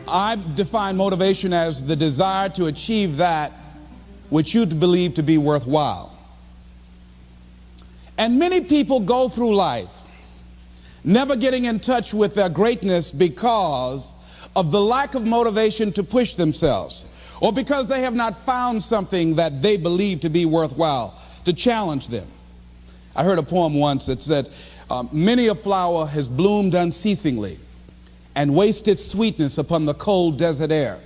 I define motivation as the desire to achieve that which you believe to be worthwhile. And many people go through life never getting in touch with their greatness because of the lack of motivation to push themselves, or because they have not found something that they believe to be worthwhile to challenge them. I heard a poem once that said, many a flower has bloomed unceasingly and wasted sweetness upon the cold desert air.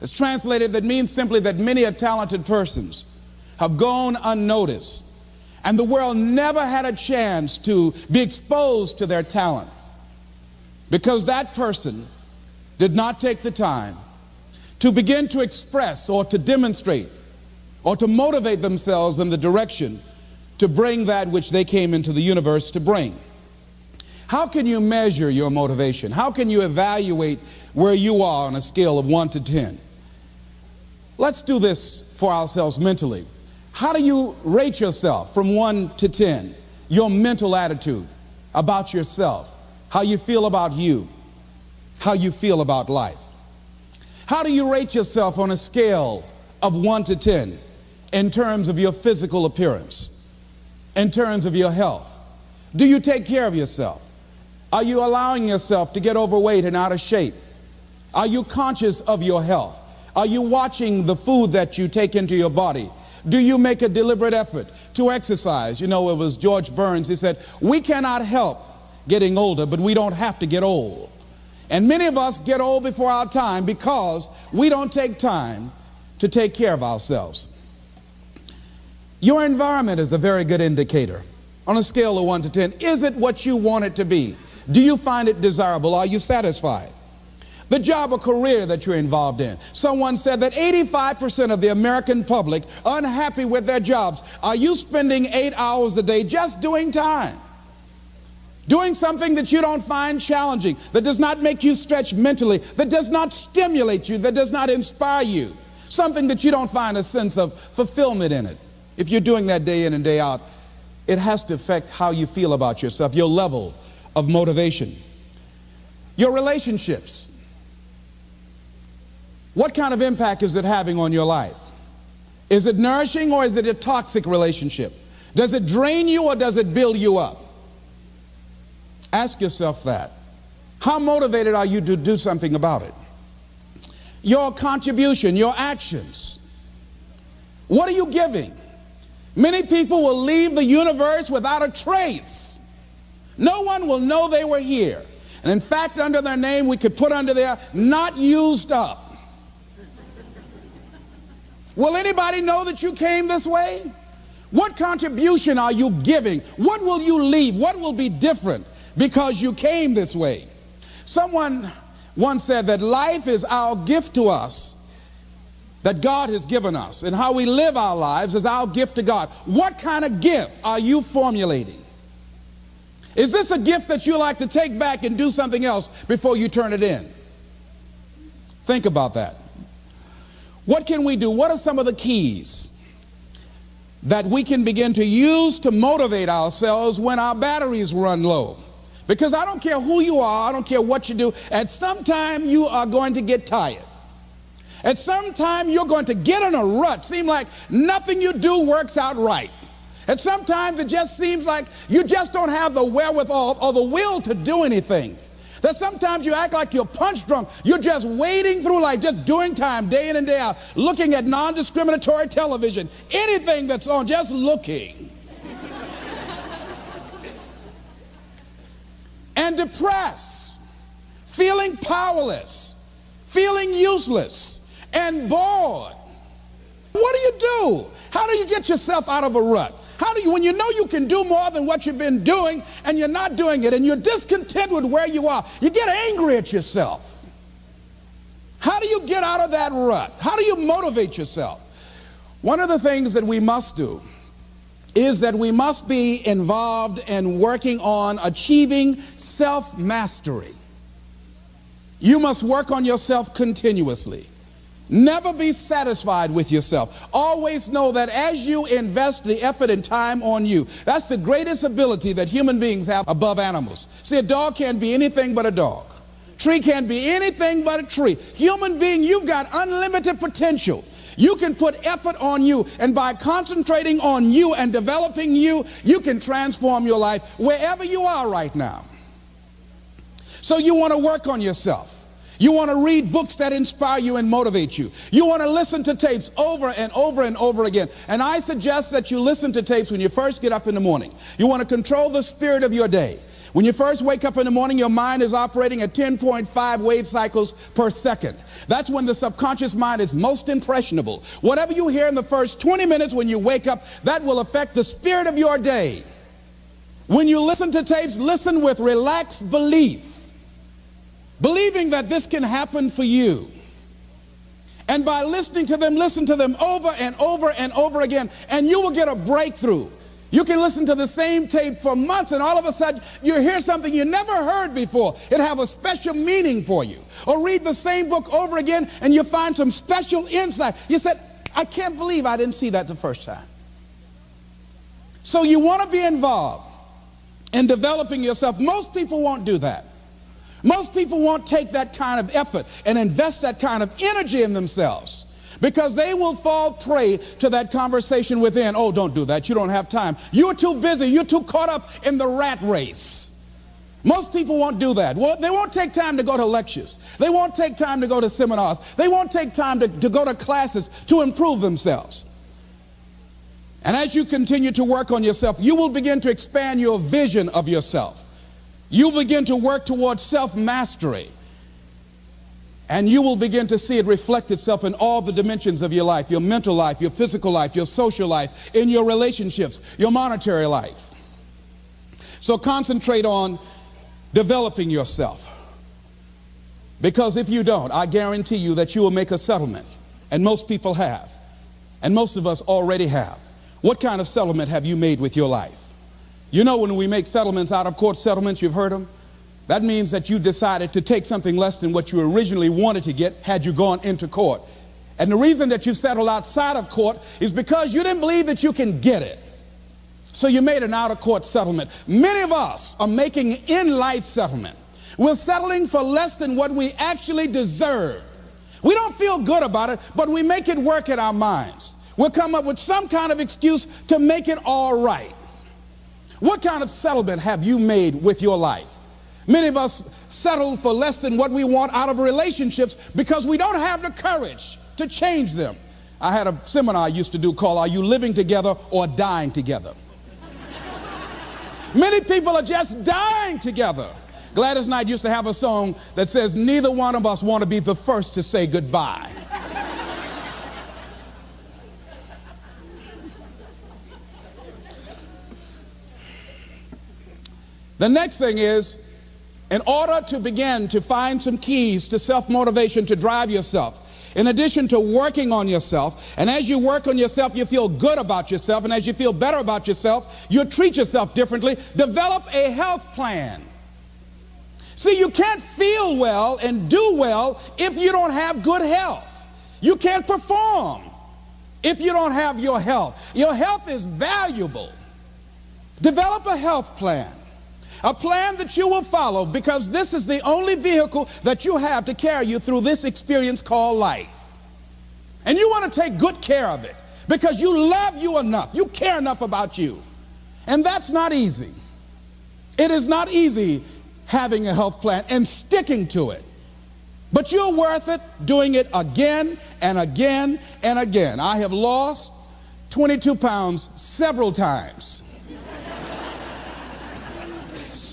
It's translated, that means simply that many a talented persons have gone unnoticed, and the world never had a chance to be exposed to their talent because that person did not take the time to begin to express or to demonstrate or to motivate themselves in the direction to bring that which they came into the universe to bring. How can you measure your motivation? How can you evaluate where you are on a scale of 1 to 10? Let's do this for ourselves mentally. How do you rate yourself from 1 to 10? Your mental attitude about yourself, how you feel about you, how you feel about life. How do you rate yourself on a scale of 1 to 10 in terms of your physical appearance, in terms of your health? Do you take care of yourself? Are you allowing yourself to get overweight and out of shape? Are you conscious of your health? Are you watching the food that you take into your body? Do you make a deliberate effort to exercise? You know, it was George Burns. He said, we cannot help getting older, but we don't have to get old. And many of us get old before our time because we don't take time to take care of ourselves. Your environment is a very good indicator. On a scale of 1 to 10, is it what you want it to be? Do you find it desirable? Are you satisfied? The job or career that you're involved in. Someone said that 85% of the American public are unhappy with their jobs. Are you spending 8 hours a day just doing time? Doing something that you don't find challenging, that does not make you stretch mentally, that does not stimulate you, that does not inspire you. Something that you don't find a sense of fulfillment in it. If you're doing that day in and day out, it has to affect how you feel about yourself, your level of motivation. Your relationships. What kind of impact is it having on your life? Is it nourishing or is it a toxic relationship? Does it drain you or does it build you up? Ask yourself that. How motivated are you to do something about it? Your contribution, your actions. What are you giving? Many people will leave the universe without a trace. No one will know they were here. And in fact, under their name, we could put under there, not used up. Will anybody know that you came this way? What contribution are you giving? What will you leave? What will be different because you came this way? Someone once said that life is our gift to us that God has given us, and how we live our lives is our gift to God. What kind of gift are you formulating? Is this a gift that you like to take back and do something else before you turn it in? Think about that. What can we do? What are some of the keys that we can begin to use to motivate ourselves when our batteries run low? Because I don't care who you are, I don't care what you do, at some time you are going to get tired. At some time you're going to get in a rut. Seem like nothing you do works out right. And sometimes it just seems like you just don't have the wherewithal or the will to do anything. That sometimes you act like you're punch drunk. You're just wading through life, just doing time day in and day out, looking at non-discriminatory television, anything that's on, just looking. And depressed, feeling powerless, feeling useless, and bored. What do you do? How do you get yourself out of a rut? How do you, when you know you can do more than what you've been doing and you're not doing it and you're discontent with where you are, you get angry at yourself. How do you get out of that rut? How do you motivate yourself? One of the things that we must do is that we must be involved in working on achieving self-mastery. You must work on yourself continuously. Never be satisfied with yourself. Always know that as you invest the effort and time on you, that's the greatest ability that human beings have above animals. See, a dog can't be anything but a dog. Tree can't be anything but a tree. Human being, you've got unlimited potential. You can put effort on you, and by concentrating on you and developing you, you can transform your life wherever you are right now. So you want to work on yourself. You want to read books that inspire you and motivate you. You want to listen to tapes over and over and over again. And I suggest that you listen to tapes when you first get up in the morning. You want to control the spirit of your day. When you first wake up in the morning, your mind is operating at 10.5 wave cycles per second. That's when the subconscious mind is most impressionable. Whatever you hear in the first 20 minutes when you wake up, that will affect the spirit of your day. When you listen to tapes, listen with relaxed belief, believing that this can happen for you. And by listening to them, listen to them over and over and over again, and you will get a breakthrough. You can listen to the same tape for months, and all of a sudden you hear something you never heard before. It have a special meaning for you. Or read the same book over again, and you find some special insight. You said, I can't believe I didn't see that the first time. So you want to be involved in developing yourself. Most people won't do that. Most people won't take that kind of effort and invest that kind of energy in themselves, because they will fall prey to that conversation within. Oh, don't do that. You don't have time. You're too busy. You're too caught up in the rat race. Most people won't do that. Well, they won't take time to go to lectures. They won't take time to go to seminars. They won't take time to go to classes to improve themselves. And as you continue to work on yourself, you will begin to expand your vision of yourself. You'll begin to work towards self-mastery. And you will begin to see it reflect itself in all the dimensions of your life: your mental life, your physical life, your social life, in your relationships, your monetary life. So concentrate on developing yourself. Because if you don't, I guarantee you that you will make a settlement. And most people have. And most of us already have. What kind of settlement have you made with your life? You know, when we make settlements, out of court settlements, you've heard them. That means that you decided to take something less than what you originally wanted to get had you gone into court. And the reason that you settled outside of court is because you didn't believe that you can get it. So you made an out-of-court settlement. Many of us are making in-life settlement. We're settling for less than what we actually deserve. We don't feel good about it, but we make it work in our minds. We'll come up with some kind of excuse to make it all right. What kind of settlement have you made with your life? Many of us settle for less than what we want out of relationships because we don't have the courage to change them. I had a seminar I used to do called "Are You Living Together or Dying Together?" Many people are just dying together. Gladys Knight used to have a song that says, "Neither one of us want to be the first to say goodbye." The next thing is, in order to begin to find some keys to self-motivation to drive yourself, in addition to working on yourself, and as you work on yourself, you feel good about yourself, and as you feel better about yourself, you treat yourself differently. Develop a health plan. See, you can't feel well and do well if you don't have good health. You can't perform if you don't have your health. Your health is valuable. Develop a health plan. A plan that you will follow, because this is the only vehicle that you have to carry you through this experience called life. And you want to take good care of it because you love you enough. You care enough about you. And that's not easy. It is not easy having a health plan and sticking to it. But you're worth it doing it again and again and again. I have lost 22 pounds several times.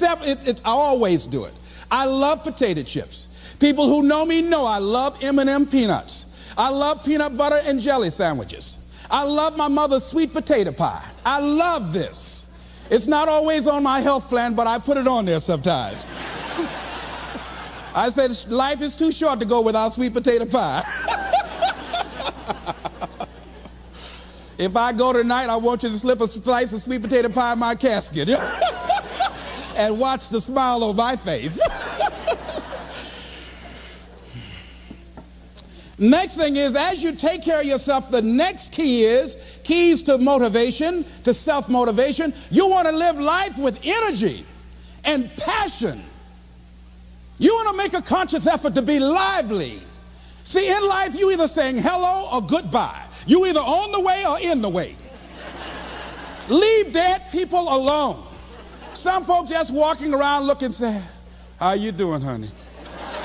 I always do it. I love potato chips. People who know me know I love M&M peanuts. I love peanut butter and jelly sandwiches. I love my mother's sweet potato pie. I love this. It's not always on my health plan, but I put it on there sometimes. I said life is too short to go without sweet potato pie. If I go tonight, I want you to slip a slice of sweet potato pie in my casket. And watch the smile on my face. Next thing is, as you take care of yourself, the next key is keys to motivation, to self-motivation. You want to live life with energy and passion. You want to make a conscious effort to be lively. See, in life, you either saying hello or goodbye. You either on the way or in the way. Leave dead people alone. Some folks just walking around looking sad. How you doing, honey?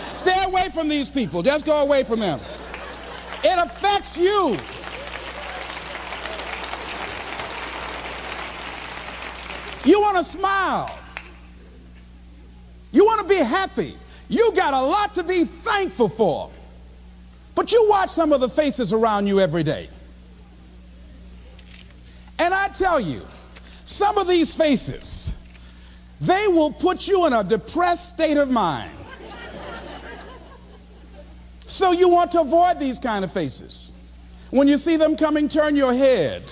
Stay away from these people. Just go away from them. It affects you. You want to smile. You want to be happy. You got a lot to be thankful for. But you watch some of the faces around you every day. And I tell you, some of these faces, they will put you in a depressed state of mind. So you want to avoid these kind of faces. When you see them coming, turn your head.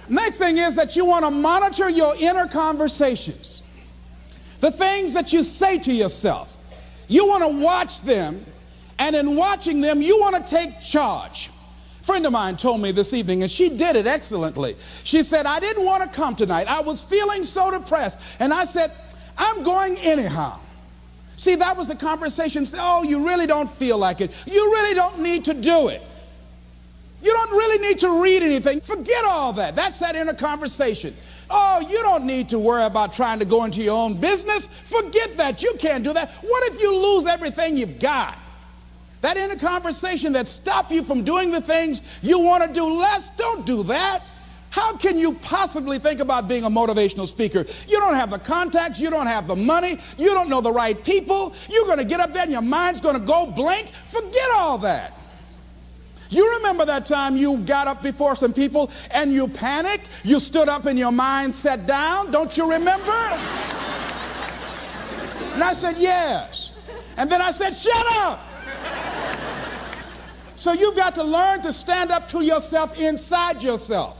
Next thing is that you want to monitor your inner conversations. The things that you say to yourself. You want to watch them, and in watching them, you want to take charge. A friend of mine told me this evening, and she did it excellently. She said, I didn't want to come tonight. I was feeling so depressed. And I said, I'm going anyhow. See, that was the conversation. Oh, you really don't feel like it. You really don't need to do it. You don't really need to read anything. Forget all that. That's that inner conversation. Oh, you don't need to worry about trying to go into your own business. Forget that. You can't do that. What if you lose everything you've got? That inner conversation that stops you from doing the things you want to do less, don't do that. How can you possibly think about being a motivational speaker? You don't have the contacts, you don't have the money, you don't know the right people. You're going to get up there and your mind's going to go blank. Forget all that. You remember that time you got up before some people and you panicked? You stood up and your mind sat down? Don't you remember? And I said, yes. And then I said, shut up. So you've got to learn to stand up to yourself inside yourself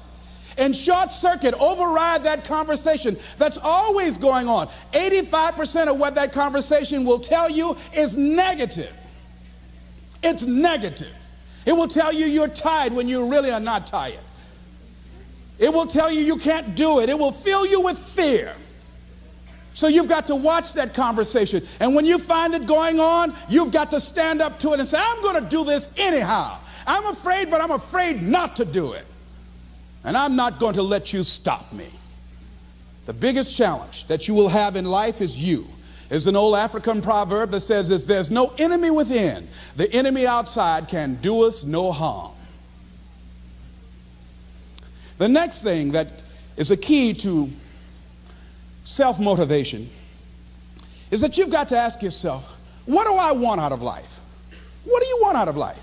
and short circuit, override that conversation that's always going on. 85% of what that conversation will tell you is negative. It's negative. It will tell you you're tired when you really are not tired. It will tell you you can't do it. It will fill you with fear. So you've got to watch that conversation. And when you find it going on, you've got to stand up to it and say, I'm going to do this anyhow. I'm afraid, but I'm afraid not to do it. And I'm not going to let you stop me. The biggest challenge that you will have in life is you. There's an old African proverb that says, if there's no enemy within, the enemy outside can do us no harm. The next thing that is a key to self-motivation is that you've got to ask yourself, what do I want out of life? What do you want out of life?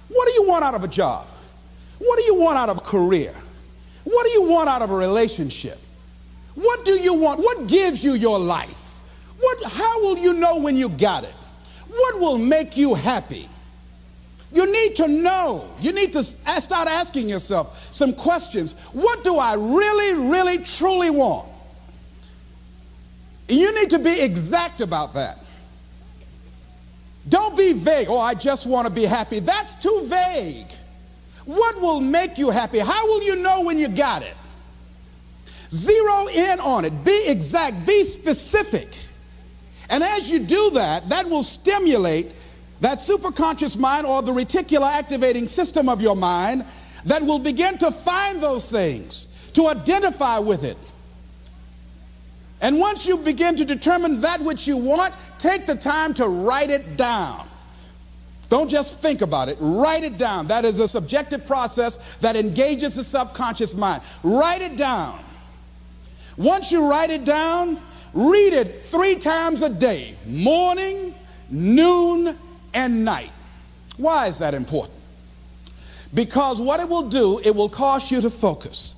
What do you want out of a job? What do you want out of a career? What do you want out of a relationship? What do you want? What gives you your life? How will you know when you got it? What will make you happy? You need to know. You need to start asking yourself some questions. What do I really, really, truly want? You need to be exact about that. Don't be vague. Oh, I just want to be happy. That's too vague. What will make you happy? How will you know when you got it? Zero in on it. Be exact. Be specific. And as you do that, that will stimulate that superconscious mind or the reticular activating system of your mind that will begin to find those things, to identify with it. And once you begin to determine that which you want, take the time to write it down. Don't just think about it. Write it down. That is a subjective process that engages the subconscious mind. Write it down. Once you write it down, read it 3 times a day, morning, noon, and night. Why is that important? Because what it will do, it will cause you to focus.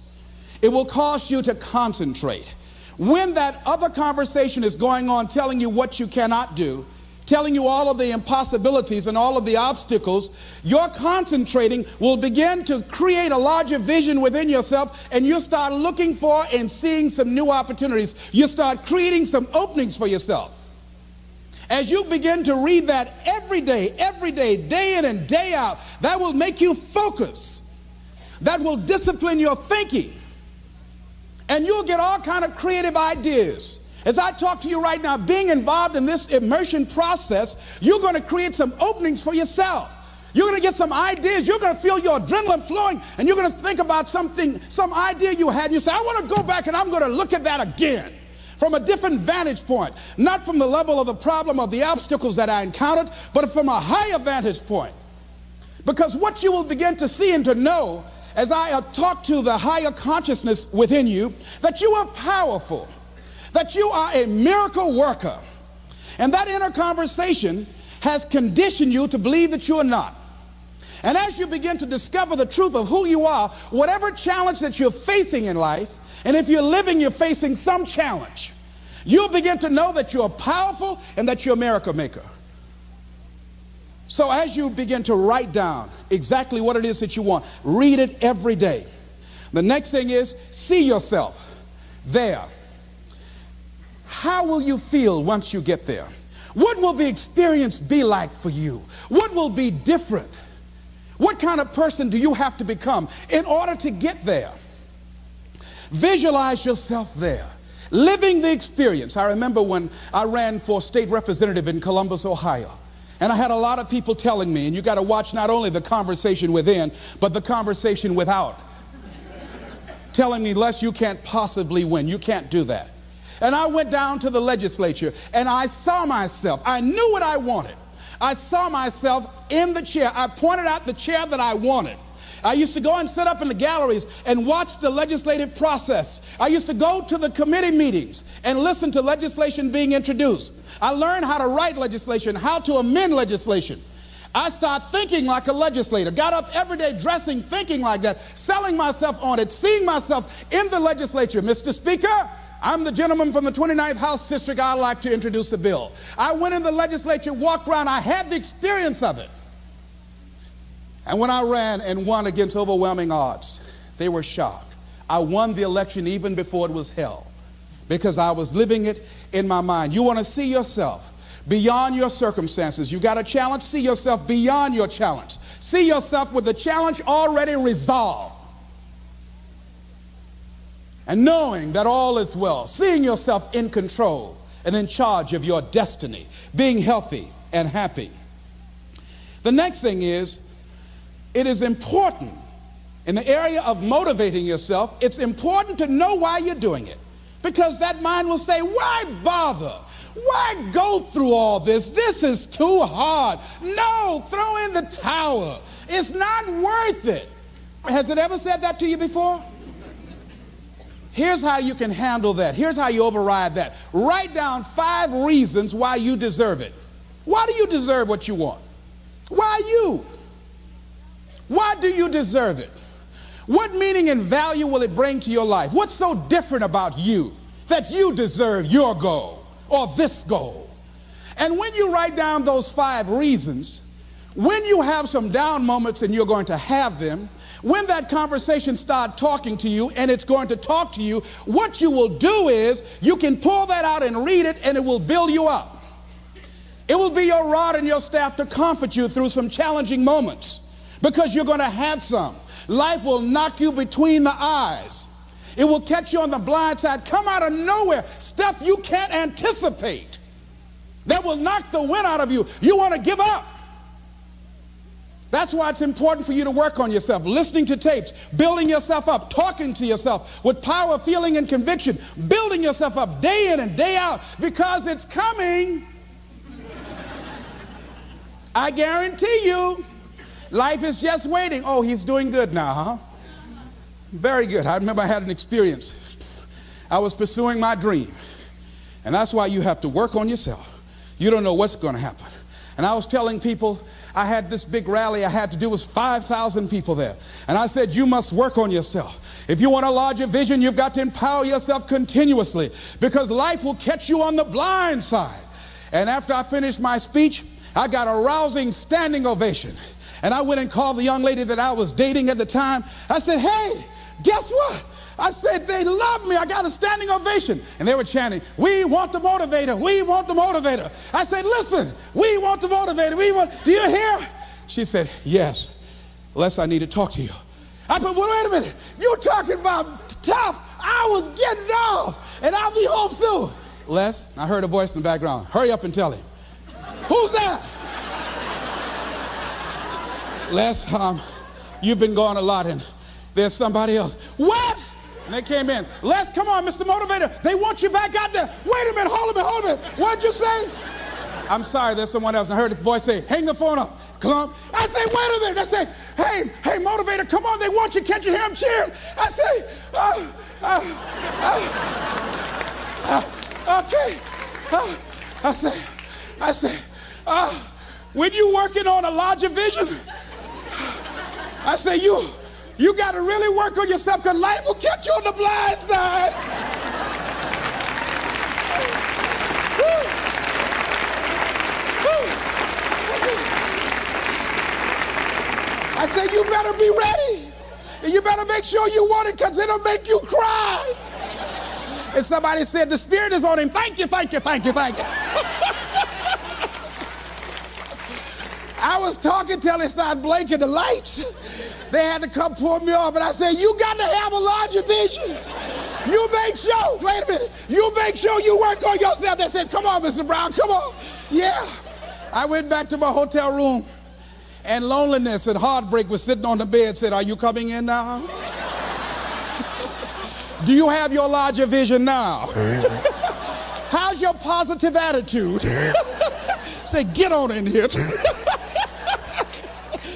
It will cause you to concentrate. When that other conversation is going on telling you what you cannot do, telling you all of the impossibilities and all of the obstacles, your concentrating will begin to create a larger vision within yourself, and you'll start looking for and seeing some new opportunities. You start creating some openings for yourself. As you begin to read that every day, day in and day out, that will make you focus. That will discipline your thinking. And you'll get all kind of creative ideas. As I talk to you right now, being involved in this immersion process, you're going to create some openings for yourself. You're going to get some ideas. You're going to feel your adrenaline flowing, and you're going to think about something, some idea you had. And you say, I want to go back and I'm going to look at that again from a different vantage point, not from the level of the problem or the obstacles that I encountered, but from a higher vantage point. Because what you will begin to see and to know as I talk to the higher consciousness within you, that you are powerful, that you are a miracle worker, and that inner conversation has conditioned you to believe that you are not. And as you begin to discover the truth of who you are, whatever challenge that you're facing in life, and if you're living, you're facing some challenge, you'll begin to know that you're powerful and that you're a miracle maker. So as you begin to write down exactly what it is that you want, read it every day. The next thing is, see yourself there. How will you feel once you get there? What will the experience be like for you? What will be different? What kind of person do you have to become in order to get there? Visualize yourself there, living the experience. I remember when I ran for state representative in Columbus, Ohio, and I had a lot of people telling me, and you got to watch not only the conversation within, but the conversation without, telling me, Les, you can't possibly win. You can't do that. And I went down to the legislature, and I saw myself. I knew what I wanted. I saw myself in the chair. I pointed out the chair that I wanted. I used to go and sit up in the galleries and watch the legislative process. I used to go to the committee meetings and listen to legislation being introduced. I learned how to write legislation, how to amend legislation. I started thinking like a legislator, got up every day dressing, thinking like that, selling myself on it, seeing myself in the legislature. Mr. Speaker, I'm the gentleman from the 29th House District. I'd like to introduce a bill. I went in the legislature, walked around. I had the experience of it. And when I ran and won against overwhelming odds, they were shocked. I won the election even before it was held because I was living it in my mind. You want to see yourself beyond your circumstances. You got a challenge, see yourself beyond your challenge. See yourself with the challenge already resolved. And knowing that all is well, seeing yourself in control and in charge of your destiny, being healthy and happy. The next thing is, it is important in the area of motivating yourself, it's important to know why you're doing it. Because that mind will say, why bother? Why go through all this? This is too hard. No, throw in the towel. It's not worth it. Has it ever said that to you before? Here's how you can handle that. Here's how you override that. Write down 5 reasons why you deserve it. Why do you deserve what you want? Why you? Why do you deserve it? What meaning and value will it bring to your life? What's so different about you that you deserve your goal or this goal? And when you write down those 5 reasons, when you have some down moments, and you're going to have them, when that conversation starts talking to you, and it's going to talk to you, what you will do is you can pull that out and read it, and it will build you up. It will be your rod and your staff to comfort you through some challenging moments, because you're going to have some. Life will knock you between the eyes. It will catch you on the blind side, come out of nowhere, stuff you can't anticipate that will knock the wind out of you. You want to give up. That's why it's important for you to work on yourself, listening to tapes, building yourself up, talking to yourself with power, feeling, and conviction, building yourself up day in and day out, because it's coming. I guarantee you, life is just waiting. Oh, he's doing good now, huh? Very good. I remember I had an experience. I was pursuing my dream, and that's why you have to work on yourself. You don't know what's going to happen. And I was telling people, I had this big rally I had to do, was 5,000 people there. And I said, you must work on yourself. If you want a larger vision, you've got to empower yourself continuously, because life will catch you on the blind side. And after I finished my speech, I got a rousing standing ovation. And I went and called the young lady that I was dating at the time. I said, hey, guess what? I said, they love me. I got a standing ovation. And they were chanting, we want the motivator. We want the motivator. I said, listen, we want the motivator. Do you hear? She said, yes. Les, I need to talk to you. I said, well, wait a minute. You're talking about tough. I was getting off, and I'll be home soon. Les, I heard a voice in the background. Hurry up and tell him. Who's that? Les, you've been gone a lot and there's somebody else. What? And they came in. Les, come on, Mr. Motivator. They want you back out there. Wait a minute, hold a minute. What'd you say? I'm sorry, there's someone else. And I heard the voice say, hang the phone up. Clump. I say, wait a minute. I say, hey, Motivator, come on. They want you. Can't you hear them cheering? I say, okay. I say, when you working on a larger vision, I say, you got to really work on yourself because life will catch you on the blind side. I say, you better be ready. And you better make sure you want it because it'll make you cry. And somebody said, the Spirit is on him. Thank you. I was talking till they started blinking the lights. They had to come pull me off. And I said, you got to have a larger vision. You make sure, wait a minute, you make sure you work on yourself. They said, come on, Mr. Brown, come on. Yeah. I went back to my hotel room, and loneliness and heartbreak was sitting on the bed, said, are you coming in now? Do you have your larger vision now? How's your positive attitude? Say, get on in here.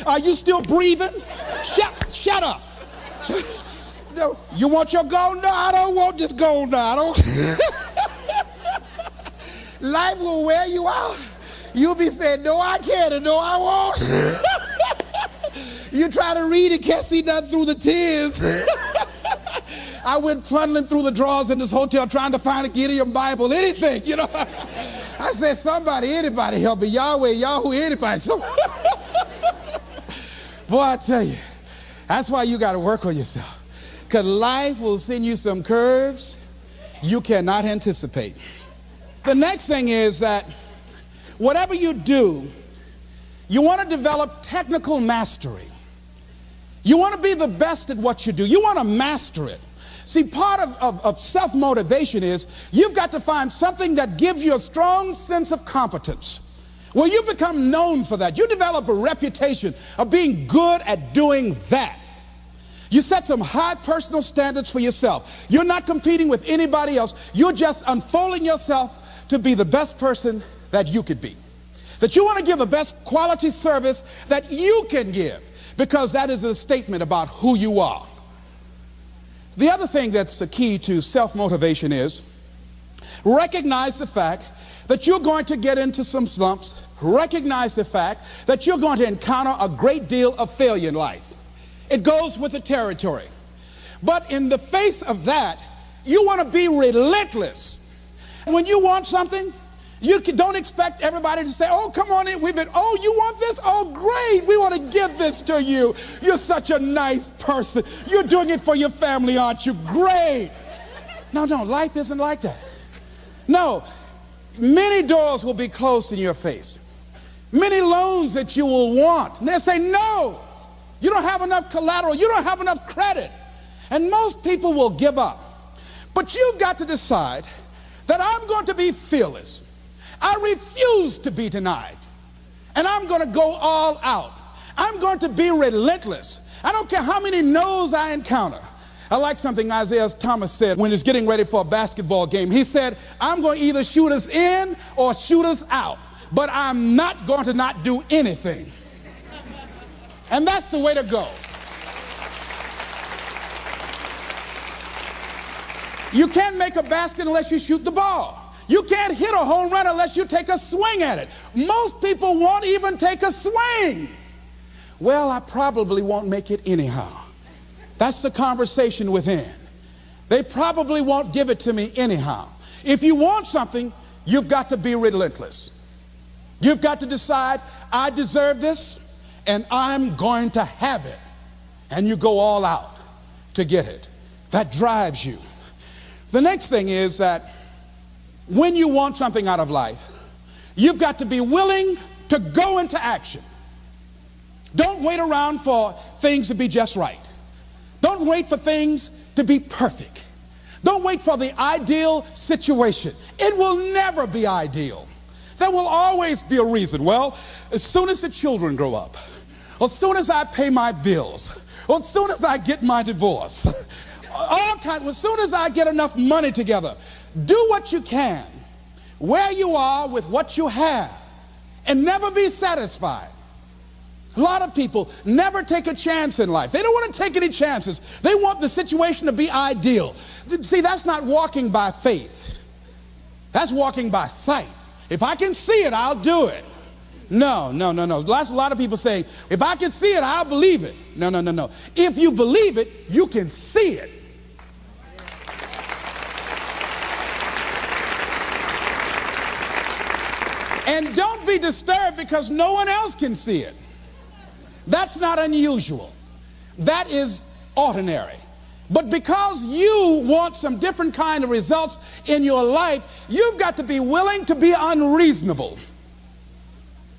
Are you still breathing? Shut up. No, you want your gold? No, I don't want this gold now. Life will wear you out. You'll be saying, no, I can't, and no, I won't. You try to read it, can't see nothing through the tears. I went plundering through the drawers in this hotel trying to find a Gideon Bible, anything, you know. I said, somebody, anybody help me. Yahweh, Yahoo, anybody. Boy, I tell you, that's why you got to work on yourself. Because life will send you some curves you cannot anticipate. The next thing is that whatever you do, you want to develop technical mastery. You want to be the best at what you do. You want to master it. See, part of self-motivation is you've got to find something that gives you a strong sense of competence. Well, you become known for that. You develop a reputation of being good at doing that. You set some high personal standards for yourself. You're not competing with anybody else. You're just unfolding yourself to be the best person that you could be. That you want to give the best quality service that you can give, because that is a statement about who you are. The other thing that's the key to self-motivation is recognize the fact that you're going to get into some slumps. Recognize the fact that you're going to encounter a great deal of failure in life. It goes with the territory. But in the face of that, you want to be relentless. When you want something, you don't expect everybody to say, oh, come on in. Oh, you want this? Oh, great. We want to give this to you. You're such a nice person. You're doing it for your family, aren't you? Great. No, life isn't like that. No, many doors will be closed in your face. Many loans that you will want. And they'll say, no, you don't have enough collateral. You don't have enough credit. And most people will give up. But you've got to decide that I'm going to be fearless. I refuse to be denied. And I'm going to go all out. I'm going to be relentless. I don't care how many no's I encounter. I like something Isaiah Thomas said when he's getting ready for a basketball game. He said, I'm going to either shoot us in or shoot us out, but I'm not going to not do anything. And that's the way to go. You can't make a basket unless you shoot the ball. You can't hit a home run unless you take a swing at it. Most people won't even take a swing. Well, I probably won't make it anyhow. That's the conversation within. They probably won't give it to me anyhow. If you want something, you've got to be relentless. You've got to decide, I deserve this, and I'm going to have it. And you go all out to get it. That drives you. The next thing is that when you want something out of life, you've got to be willing to go into action. Don't wait around for things to be just right. Don't wait for things to be perfect. Don't wait for the ideal situation. It will never be ideal. There will always be a reason. Well, as soon as the children grow up, or as soon as I pay my bills, or as soon as I get my divorce, as soon as I get enough money together, do what you can, where you are with what you have, and never be satisfied. A lot of people never take a chance in life. They don't want to take any chances. They want the situation to be ideal. See, that's not walking by faith. That's walking by sight. If I can see it, I'll do it. No. That's a lot of people saying, if I can see it, I'll believe it. No. If you believe it, you can see it. And don't be disturbed because no one else can see it. That's not unusual. That is ordinary. But because you want some different kind of results in your life, you've got to be willing to be unreasonable.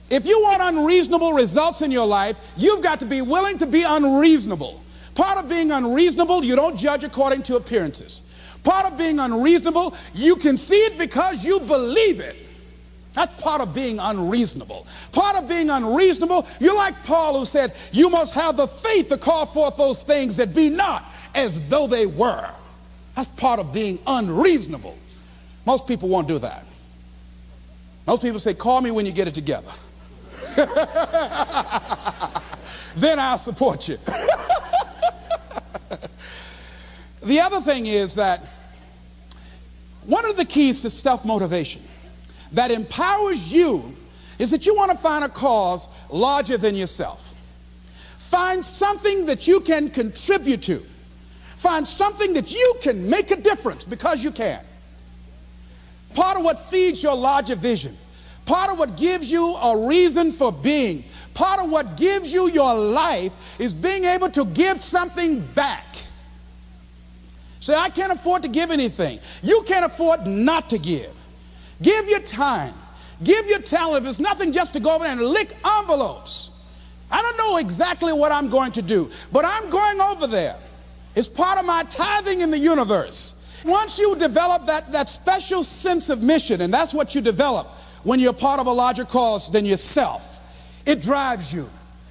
If you want unreasonable results in your life, you've got to be willing to be unreasonable. Part of being unreasonable, you don't judge according to appearances. Part of being unreasonable, you can see it because you believe it. That's part of being unreasonable. Part of being unreasonable, you're like Paul who said, you must have the faith to call forth those things that be not as though they were. That's part of being unreasonable. Most people won't do that. Most people say, call me when you get it together. Then I'll support you. The other thing is that one of the keys to self-motivation that empowers you is that you want to find a cause larger than yourself. Find something that you can contribute to. Find something that you can make a difference because you can. Part of what feeds your larger vision, part of what gives you a reason for being, part of what gives you your life is being able to give something back. Say, I can't afford to give anything. You can't afford not to give. Give your time. Give your talent. If it's nothing, just to go over there and lick envelopes. I don't know exactly what I'm going to do, but I'm going over there. It's part of my tithing in the universe. Once you develop that special sense of mission, and that's what you develop when you're part of a larger cause than yourself, it drives you.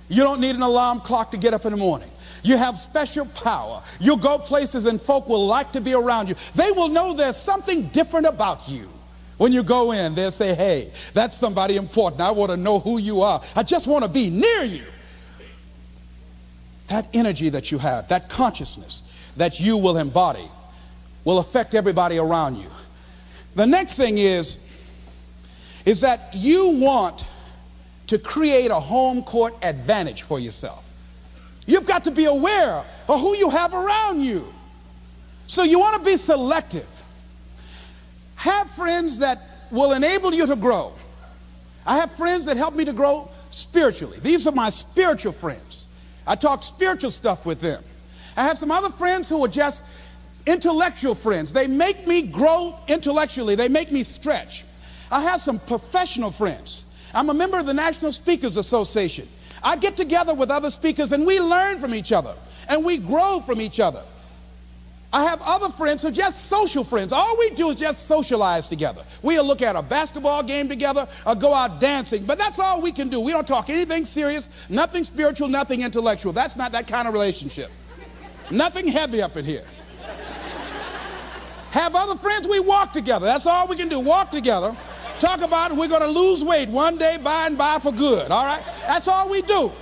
You don't need an alarm clock to get up in the morning. You have special power. You'll go places and folk will like to be around you. They will know there's something different about you. When you go in, they'll say, hey, that's somebody important. I want to know who you are. I just want to be near you. That energy that you have, that consciousness that you will embody will affect everybody around you. The next thing is that you want to create a home court advantage for yourself. You've got to be aware of who you have around you. So you want to be selective. Have friends that will enable you to grow. I have friends that help me to grow spiritually. These are my spiritual friends. I talk spiritual stuff with them. I have some other friends who are just intellectual friends. They make me grow intellectually. They make me stretch. I have some professional friends. I'm a member of the National Speakers Association. I get together with other speakers and we learn from each other and we grow from each other. I have other friends who are just social friends. All we do is just socialize together. We'll look at a basketball game together or go out dancing, but that's all we can do. We don't talk anything serious, nothing spiritual, nothing intellectual. That's not that kind of relationship. Nothing heavy up in here. Have other friends, we walk together. That's all we can do, walk together. Talk about we're going to lose weight one day by and by for good, all right? That's all we do.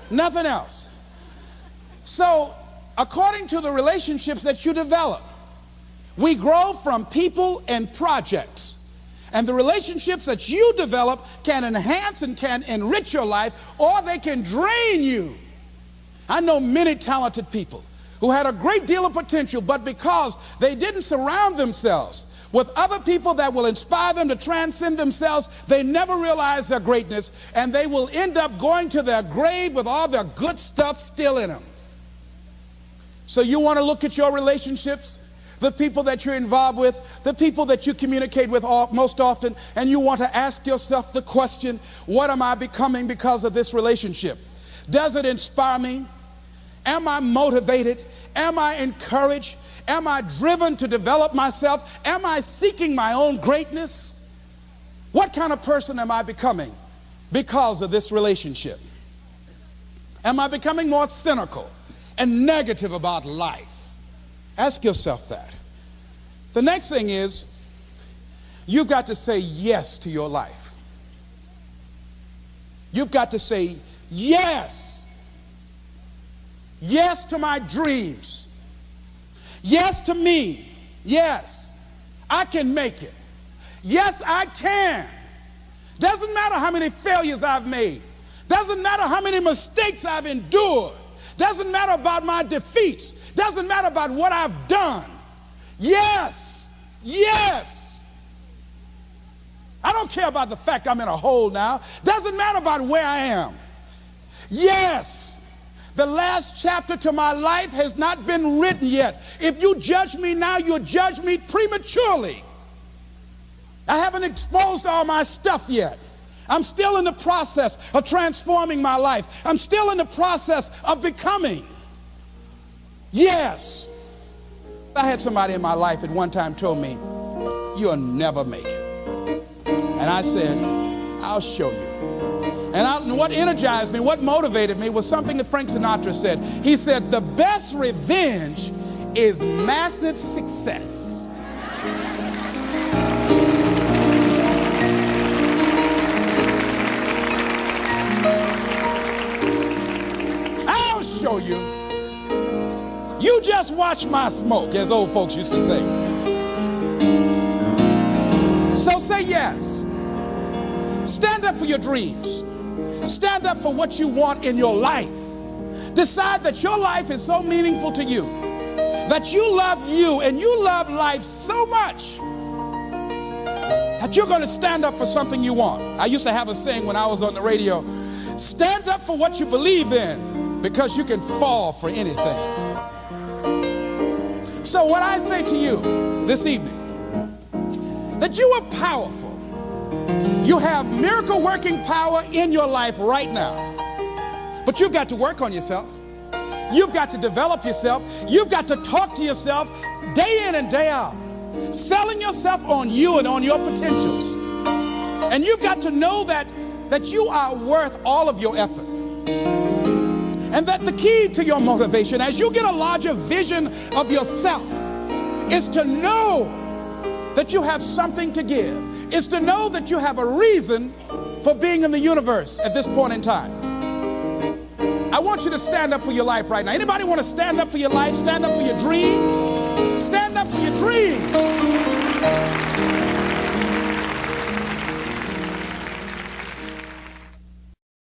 Nothing else. So, according to the relationships that you develop, we grow from people and projects. And the relationships that you develop can enhance and can enrich your life, or they can drain you. I know many talented people who had a great deal of potential, but because they didn't surround themselves with other people that will inspire them to transcend themselves, they never realize their greatness, and they will end up going to their grave with all their good stuff still in them. So you want to look at your relationships, the people that you're involved with, the people that you communicate with most often, and you want to ask yourself the question, what am I becoming because of this relationship? Does it inspire me? Am I motivated? Am I encouraged? Am I driven to develop myself? Am I seeking my own greatness? What kind of person am I becoming because of this relationship? Am I becoming more cynical and negative about life? Ask yourself that. The next thing is, you've got to say yes to your life. You've got to say yes. Yes to my dreams. Yes to me. Yes, I can make it. Yes, I can. Doesn't matter how many failures I've made. Doesn't matter how many mistakes I've endured. Doesn't matter about my defeats. Doesn't matter about what I've done. Yes, yes. I don't care about the fact I'm in a hole now. Doesn't matter about where I am. Yes, the last chapter to my life has not been written yet. If you judge me now, you'll judge me prematurely. I haven't exposed all my stuff yet. I'm still in the process of transforming my life. I'm still in the process of becoming. Yes. I had somebody in my life at one time told me, you'll never make it. And I said, I'll show you. And what energized me, what motivated me was something that Frank Sinatra said. He said, the best revenge is massive success. I'll show you. You just watch my smoke, as old folks used to say. So say yes. Stand up for your dreams. Stand up for what you want in your life. Decide that your life is so meaningful to you, that you love you and you love life so much that you're going to stand up for something you want. I used to have a saying when I was on the radio, stand up for what you believe in, because you can fall for anything. So what I say to you this evening, that you are powerful. You have miracle working power in your life right now. But you've got to work on yourself. You've got to develop yourself. You've got to talk to yourself day in and day out, selling yourself on you and on your potentials. And you've got to know that you are worth all of your effort. And that the key to your motivation, as you get a larger vision of yourself, is to know that you have something to give. Is to know that you have a reason for being in the universe at this point in time. I want you to stand up for your life right now. Anybody want to stand up for your life? Stand up for your dream? Stand up for your dream.